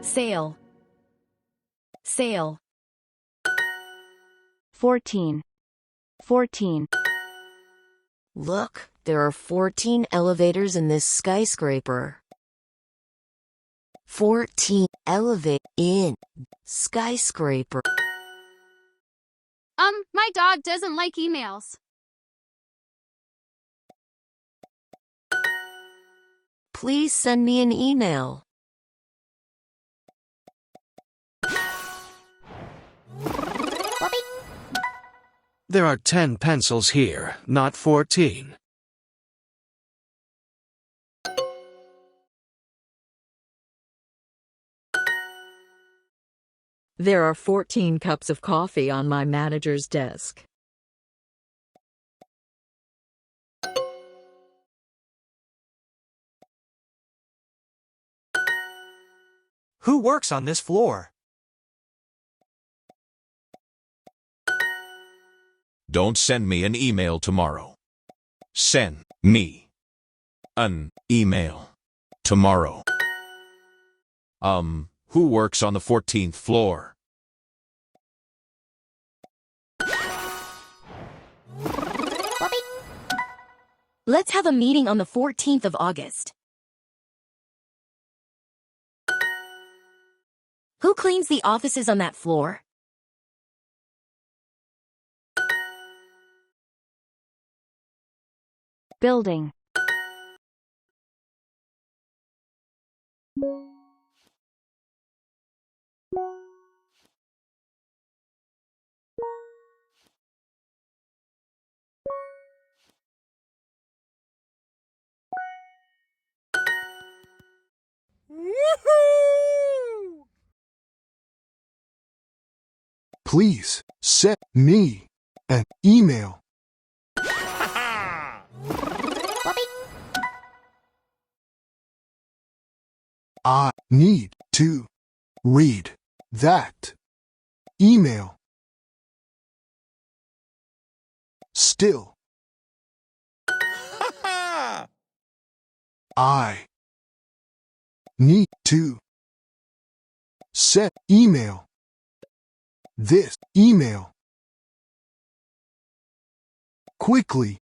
sale, sale. 14. 14. Look, there are 14 elevators in this skyscraper. 14 elevate in skyscraper. My dog doesn't like emails. Please send me an email. There are 10 pencils here, not 14. There are 14 cups of coffee on my manager's desk. Who works on this floor? Don't send me an email tomorrow. Send me an email tomorrow. Who works on the 14th floor? Let's have a meeting on the 14th of August. Who cleans the offices on that floor? Building. Please send me an email. I need to read that email. Still. I need to send email. This email. Quickly.